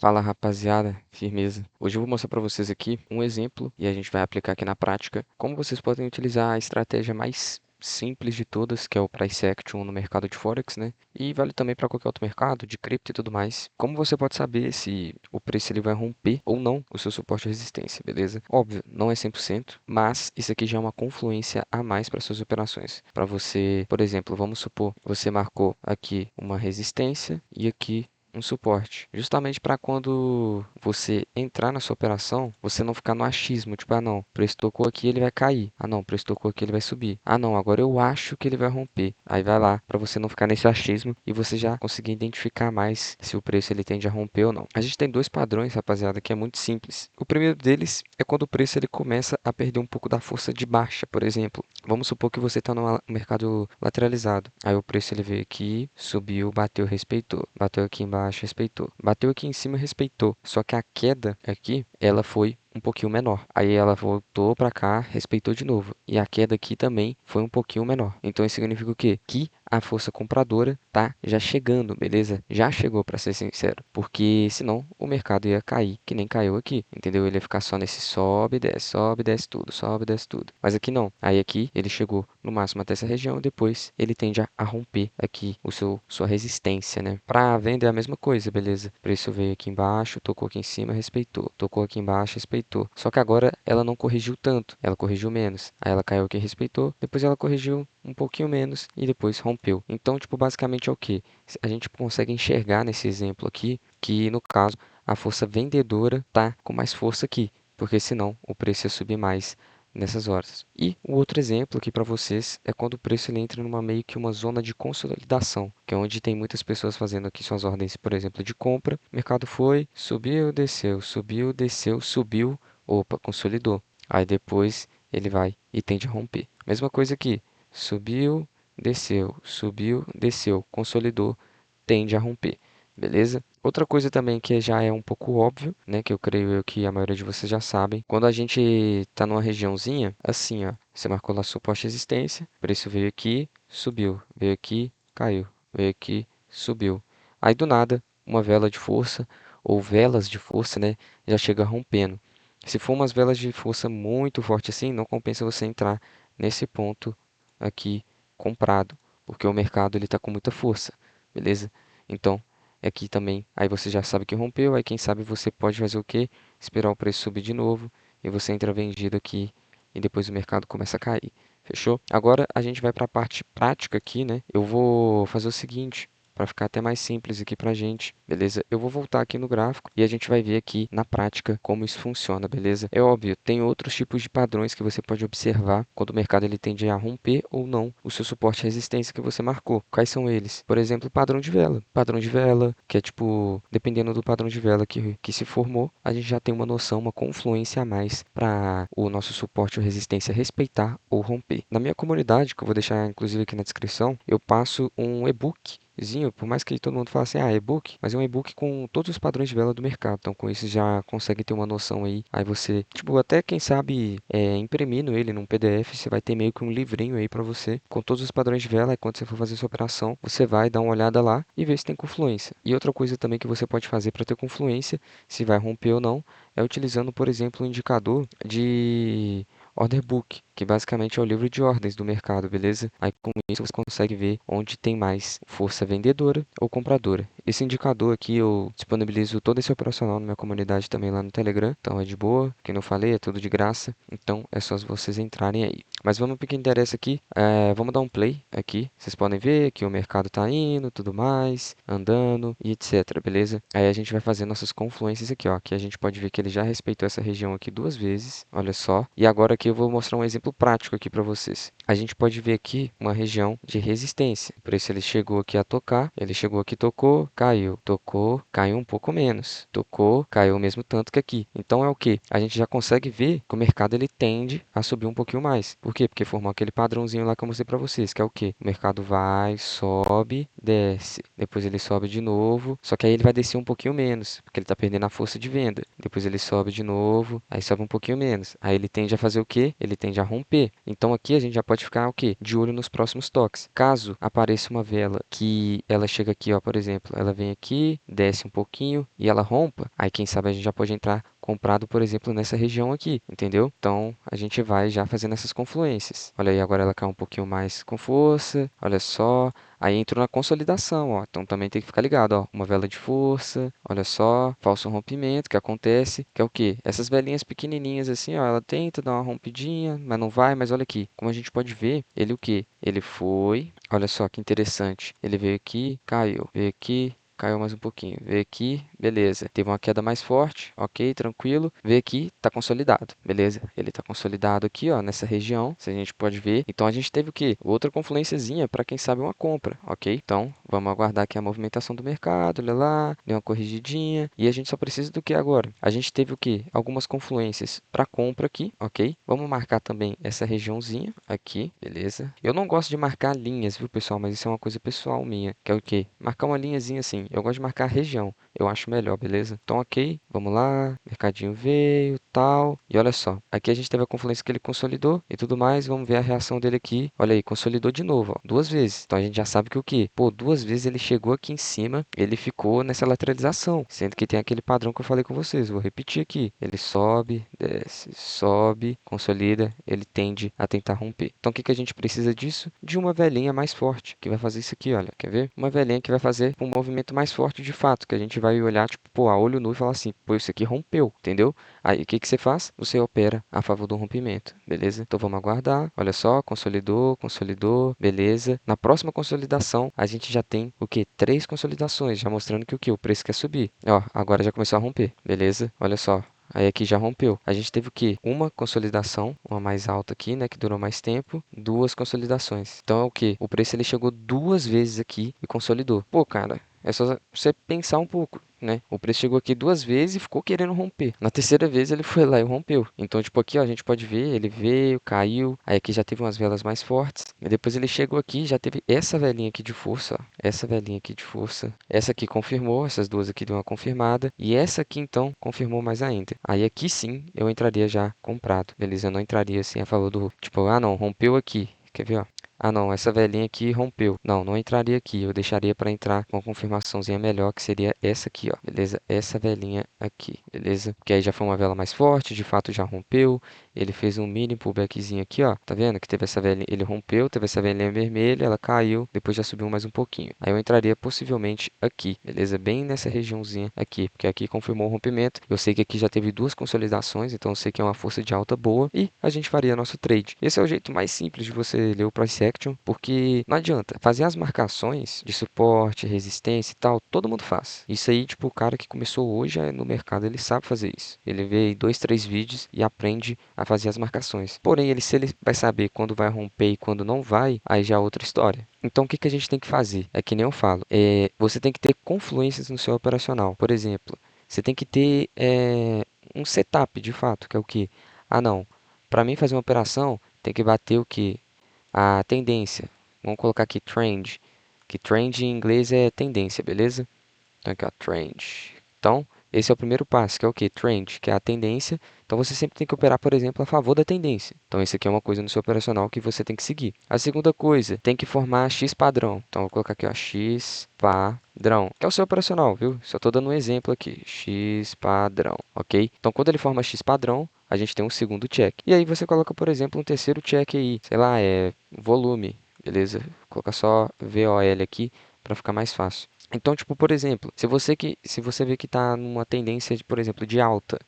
Fala rapaziada, firmeza. Hoje eu vou mostrar para vocês aqui um exemplo e a gente vai aplicar aqui na prática como vocês podem utilizar a estratégia mais simples de todas, que é o Price Action no mercado de Forex, né? E vale também para qualquer outro mercado, de cripto e tudo mais. Como você pode saber se o preço ele vai romper ou não o seu suporte e resistência, beleza? Óbvio, não é 100%, mas isso aqui já é uma confluência a mais para suas operações. Para você, por exemplo, vamos supor, você marcou aqui uma resistência e aqui um suporte, justamente para quando você entrar na sua operação, você não ficar no achismo, tipo, ah não, o preço tocou aqui, ele vai cair. Ah não, o preço tocou aqui, ele vai subir. Ah não, agora eu acho que ele vai romper. Aí vai lá, para você não ficar nesse achismo e você já conseguir identificar mais se o preço ele tende a romper ou não. A gente tem dois padrões, rapaziada, que é muito simples. O primeiro deles é quando o preço ele começa a perder um pouco da força de baixa, por exemplo. Vamos supor que você está no mercado lateralizado. Aí o preço ele veio aqui, subiu, bateu, respeitou. Bateu aqui embaixo, respeitou. Bateu aqui em cima, respeitou. Só que a queda aqui, ela foi um pouquinho menor. Aí ela voltou para cá, respeitou de novo. E a queda aqui também foi um pouquinho menor. Então isso significa o quê? Que a força compradora tá já chegando, beleza? Já chegou, para ser sincero. Porque senão o mercado ia cair, que nem caiu aqui, entendeu? Ele ia ficar só nesse sobe, desce tudo, sobe, desce tudo. Mas aqui não. Aí aqui ele chegou no máximo até essa região, depois ele tende a romper aqui sua resistência, né? Para venda é a mesma coisa, beleza? O preço veio aqui embaixo, tocou aqui em cima, respeitou. Tocou aqui embaixo, respeitou. Só que agora ela não corrigiu tanto, ela corrigiu menos. Aí ela caiu aqui, respeitou, depois ela corrigiu um pouquinho menos e depois rompeu. Então, tipo, basicamente é o que? A gente consegue enxergar nesse exemplo aqui que, no caso, a força vendedora tá com mais força aqui, porque senão o preço ia subir mais nessas horas. E o outro exemplo aqui para vocês é quando o preço ele entra numa meio que uma zona de consolidação, que é onde tem muitas pessoas fazendo aqui suas ordens, por exemplo, de compra. O mercado foi, subiu, desceu, subiu, opa, consolidou. Aí depois ele vai e tende a romper. Mesma coisa aqui, subiu, desceu, consolidou, tende a romper. Beleza? Outra coisa também que já é um pouco óbvio, né, que eu creio eu que a maioria de vocês já sabem, quando a gente está numa regiãozinha, assim, ó, você marcou lá suporte e resistência, o preço veio aqui, subiu, veio aqui, caiu, veio aqui, subiu. Aí do nada, uma vela de força ou velas de força, né, já chega rompendo. Se for umas velas de força muito forte assim, não compensa você entrar nesse ponto aqui comprado, porque o mercado ele está com muita força, beleza? Então, aqui também, aí você já sabe que rompeu, aí quem sabe você pode fazer o quê? Esperar o preço subir de novo e você entra vendido aqui e depois o mercado começa a cair. Fechou? Agora a gente vai para a parte prática aqui, né? Eu vou fazer o seguinte, para ficar até mais simples aqui para a gente, beleza? Eu vou voltar aqui no gráfico e a gente vai ver aqui na prática como isso funciona, beleza? É óbvio, tem outros tipos de padrões que você pode observar quando o mercado ele tende a romper ou não o seu suporte e resistência que você marcou. Quais são eles? Por exemplo, padrão de vela. Padrão de vela, que é tipo, dependendo do padrão de vela que se formou, a gente já tem uma noção, uma confluência a mais para o nosso suporte ou resistência respeitar ou romper. Na minha comunidade, que eu vou deixar inclusive aqui na descrição, eu passo um e-book por mais que todo mundo fale assim, e-book, mas é um e-book com todos os padrões de vela do mercado. Então, com isso já consegue ter uma noção aí. Aí você, tipo, até quem sabe imprimindo ele num PDF, você vai ter meio que um livrinho aí para você com todos os padrões de vela. E quando você for fazer sua operação, você vai dar uma olhada lá e ver se tem confluência. E outra coisa também que você pode fazer para ter confluência, se vai romper ou não, é utilizando, por exemplo, um indicador de Order Book, que basicamente é o livro de ordens do mercado, beleza? Aí com isso você consegue ver onde tem mais força vendedora ou compradora. Esse indicador aqui eu disponibilizo todo esse operacional na minha comunidade também lá no Telegram, então é de boa, que não falei, é tudo de graça, então é só vocês entrarem aí. Mas vamos para o que interessa aqui, vamos dar um play aqui, vocês podem ver que o mercado tá indo, tudo mais, andando e etc, beleza? Aí a gente vai fazer nossas confluências aqui, ó, que a gente pode ver que ele já respeitou essa região aqui duas vezes, olha só, e agora aqui eu vou mostrar um exemplo prático aqui para vocês. A gente pode ver aqui uma região de resistência. Por isso ele chegou aqui a tocar, ele chegou aqui, tocou, caiu um pouco menos, tocou, caiu o mesmo tanto que aqui. Então é o que? A gente já consegue ver que o mercado ele tende a subir um pouquinho mais. Por quê? Porque formou aquele padrãozinho lá que eu mostrei para vocês, que é o que? O mercado vai, sobe, desce, depois ele sobe de novo, só que aí ele vai descer um pouquinho menos, porque ele está perdendo a força de venda. Depois ele sobe de novo, aí sobe um pouquinho menos. Aí ele tende a fazer o quê? Ele tende a romper. Então aqui a gente já pode pode ficar o quê? De olho nos próximos toques. Caso apareça uma vela que ela chega aqui, ó, por exemplo, ela vem aqui, desce um pouquinho e ela rompa, aí quem sabe a gente já pode entrar comprado, por exemplo, nessa região aqui, entendeu? Então, a gente vai já fazendo essas confluências. Olha aí, agora ela cai um pouquinho mais com força, olha só. Aí entrou na consolidação, ó. Então também tem que ficar ligado, ó. Uma vela de força, olha só, falso rompimento que acontece, que é o quê? Essas velinhas pequenininhas assim, ó, ela tenta dar uma rompidinha, mas não vai, mas olha aqui, como a gente pode ver, ele o quê? Ele foi, olha só que interessante. Ele veio aqui, caiu, veio aqui, caiu mais um pouquinho. Veio aqui, beleza. Teve uma queda mais forte, ok, tranquilo. Veio aqui, tá consolidado, beleza? Ele tá consolidado aqui, ó, nessa região, se a gente pode ver. Então a gente teve o quê? Outra confluênciazinha para quem sabe uma compra, ok? Então vamos aguardar aqui a movimentação do mercado, olha lá, deu uma corrigidinha. E a gente só precisa do que agora? A gente teve o quê? Algumas confluências para compra aqui, ok? Vamos marcar também essa regiãozinha aqui, beleza? Eu não gosto de marcar linhas, viu, pessoal? Mas isso é uma coisa pessoal minha, que é o quê? Marcar uma linhazinha assim. Eu gosto de marcar a região. Eu acho melhor, beleza? Então, ok, vamos lá. Mercadinho veio, tal. E olha só, aqui a gente teve a confluência que ele consolidou e tudo mais. Vamos ver a reação dele aqui. Olha aí, consolidou de novo, ó, duas vezes. Então, a gente já sabe que o quê? Pô, duas vezes ele chegou aqui em cima, ele ficou nessa lateralização. Sendo que tem aquele padrão que eu falei com vocês. Vou repetir aqui. Ele sobe, consolida, ele tende a tentar romper. Então, o que que a gente precisa disso? De uma velhinha mais forte, que vai fazer isso aqui, olha. Quer ver? Uma velhinha que vai fazer um movimento mais forte de fato, que a gente vai olhar, tipo, pô, a olho nu e falar assim, pô, isso aqui rompeu, entendeu? Aí, o que que você faz? Você opera a favor do rompimento, beleza? Então, vamos aguardar. Olha só, consolidou, beleza. Na próxima consolidação, a gente já tem o quê? Três consolidações, já mostrando que o quê? O preço quer subir. Ó, agora já começou a romper, beleza? Olha só. Aí aqui já rompeu. A gente teve o quê? Uma consolidação, uma mais alta aqui, né, que durou mais tempo, duas consolidações. Então é o quê? O preço ele chegou duas vezes aqui e consolidou. Pô, cara, é só você pensar um pouco, né? O preço chegou aqui duas vezes e ficou querendo romper. Na terceira vez ele foi lá e rompeu. Então, tipo, aqui ó, a gente pode ver, ele veio, caiu, aí aqui já teve umas velas mais fortes. E depois ele chegou aqui, já teve essa velinha aqui de força, ó. Essa velinha aqui de força. Essa aqui confirmou, essas duas aqui deu uma confirmada. E essa aqui então confirmou mais ainda. Aí aqui sim eu entraria já comprado, beleza? Eu não entraria assim a favor do, tipo, ah não, rompeu aqui. Quer ver, ó? Ah, não, essa velhinha aqui rompeu. Não, não entraria aqui. Eu deixaria para entrar com uma confirmaçãozinha melhor, que seria essa aqui, ó. Beleza? Essa velhinha aqui, beleza? Porque aí já foi uma vela mais forte, de fato já rompeu. Ele fez um mini pullbackzinho aqui, ó. Tá vendo que teve essa velhinha, ele rompeu, teve essa velhinha vermelha, ela caiu, depois já subiu mais um pouquinho. Aí eu entraria possivelmente aqui, beleza? Bem nessa regiãozinha aqui, porque aqui confirmou o rompimento. Eu sei que aqui já teve duas consolidações, então eu sei que é uma força de alta boa e a gente faria nosso trade. Esse é o jeito mais simples de você ler o price action, porque não adianta fazer as marcações de suporte, resistência e tal, todo mundo faz. Isso aí, tipo, o cara que começou hoje no mercado, ele sabe fazer isso. Ele vê 2, 3 vídeos e aprende a fazer as marcações. Porém, se ele vai saber quando vai romper e quando não vai, aí já é outra história. Então, o que que a gente tem que fazer? É que nem eu falo, você tem que ter confluências no seu operacional. Por exemplo, você tem que ter um setup, de fato, que é o que? Ah, não, para mim fazer uma operação, tem que bater o que? A tendência. Vamos colocar aqui trend, que trend em inglês é tendência, beleza? Então aqui ó, trend. Então, esse é o primeiro passo, que é o que? Trend, que é a tendência. Então você sempre tem que operar, por exemplo, a favor da tendência. Então isso aqui é uma coisa no seu operacional que você tem que seguir. A segunda coisa, tem que formar X padrão. Então eu vou colocar aqui ó, X padrão, que é o seu operacional, viu? Só estou dando um exemplo aqui, X padrão, ok? Então quando ele forma X padrão, a gente tem um segundo check. E aí você coloca, por exemplo, um terceiro check aí, sei lá, é volume, beleza? Vou colocar só VOL aqui para ficar mais fácil. Então, tipo, por exemplo, se você vê que está numa tendência, por exemplo, de alta,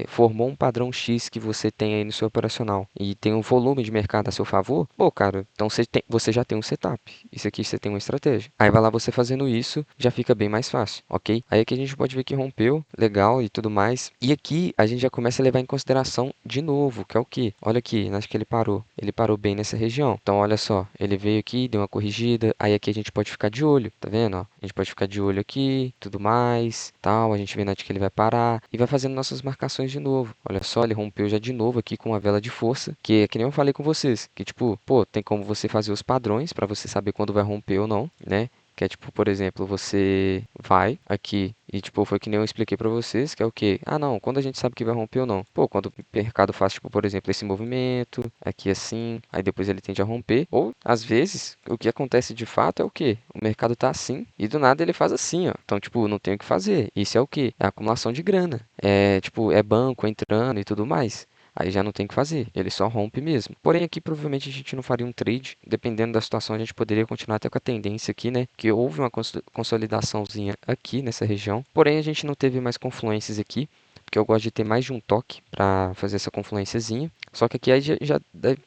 formou um padrão X que você tem aí no seu operacional e tem um volume de mercado a seu favor, pô, cara, então você já tem um setup. Isso aqui você tem uma estratégia. Aí vai lá você fazendo isso, já fica bem mais fácil, ok? Aí aqui a gente pode ver que rompeu, legal e tudo mais. E aqui a gente já começa a levar em consideração de novo, que é o que? Olha aqui, acho que ele parou. Ele parou bem nessa região. Então, olha só, ele veio aqui, deu uma corrigida, aí aqui a gente pode ficar de olho, tá vendo, ó? A gente pode ficar de olho aqui, tudo mais, tal, a gente vendo onde que ele vai parar e vai fazendo nossas marcações de novo. Olha só, ele rompeu já de novo aqui com uma vela de força, que é que nem eu falei com vocês, que tipo, pô, tem como você fazer os padrões para você saber quando vai romper ou não, né? Que é tipo, por exemplo, você vai aqui e tipo, foi que nem eu expliquei para vocês, que é o quê? Ah, não, quando a gente sabe que vai romper ou não. Pô, quando o mercado faz, tipo, por exemplo, esse movimento, aqui assim, aí depois ele tende a romper. Ou, às vezes, o que acontece de fato é o quê? O mercado tá assim e do nada ele faz assim, ó. Então, tipo, não tem o que fazer. Isso é o quê? É a acumulação de grana. É, tipo, é banco entrando e tudo mais. Aí já não tem o que fazer, ele só rompe mesmo. Porém, aqui provavelmente a gente não faria um trade, dependendo da situação, a gente poderia continuar até com a tendência aqui, né? Que houve uma consolidaçãozinha aqui nessa região. Porém, a gente não teve mais confluências aqui, porque eu gosto de ter mais de um toque para fazer essa confluenciazinha. Só que aqui aí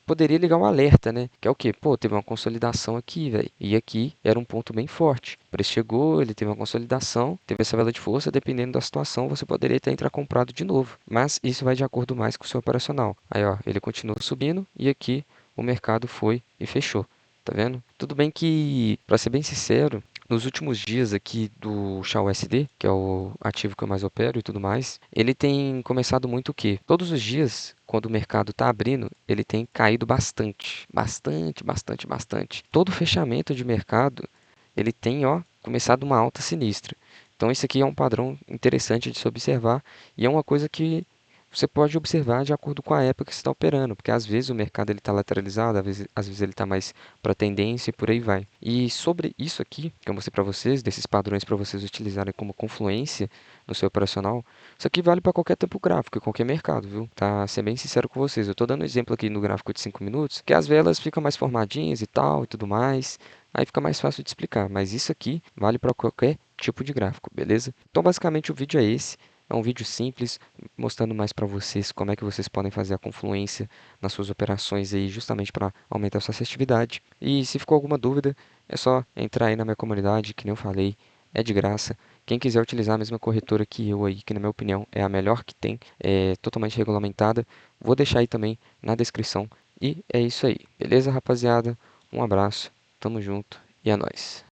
poderia ligar um alerta, né? Que é o quê? Pô, teve uma consolidação aqui, velho. E aqui era um ponto bem forte. O preço chegou, ele teve uma consolidação, teve essa vela de força, dependendo da situação, você poderia até entrar comprado de novo. Mas isso vai de acordo mais com o seu operacional. Aí, ó, ele continua subindo e aqui o mercado foi e fechou. Tá vendo? Tudo bem que, para ser bem sincero, nos últimos dias aqui do XAUSD, que é o ativo que eu mais opero e tudo mais, ele tem começado muito o quê? Todos os dias, quando o mercado está abrindo, ele tem caído bastante. Bastante, bastante, bastante. Todo fechamento de mercado, ele tem, ó, começado uma alta sinistra. Então, isso aqui é um padrão interessante de se observar e é uma coisa que você pode observar de acordo com a época que você está operando, porque às vezes o mercado ele está lateralizado, às vezes ele está mais para tendência e por aí vai. E sobre isso aqui, que eu mostrei para vocês, desses padrões para vocês utilizarem como confluência no seu operacional, isso aqui vale para qualquer tempo gráfico e qualquer mercado, viu? Tá, ser bem sincero com vocês, eu estou dando um exemplo aqui no gráfico de 5 minutos, que as velas ficam mais formadinhas e tal e tudo mais, aí fica mais fácil de explicar, mas isso aqui vale para qualquer tipo de gráfico, beleza? Então basicamente o vídeo é esse. É um vídeo simples, mostrando mais para vocês como é que vocês podem fazer a confluência nas suas operações aí, justamente para aumentar a sua assertividade. E se ficou alguma dúvida, é só entrar aí na minha comunidade, que nem eu falei, é de graça. Quem quiser utilizar a mesma corretora que eu aí, que na minha opinião é a melhor que tem, é totalmente regulamentada, vou deixar aí também na descrição. E é isso aí, beleza, rapaziada? Um abraço, tamo junto e é nóis.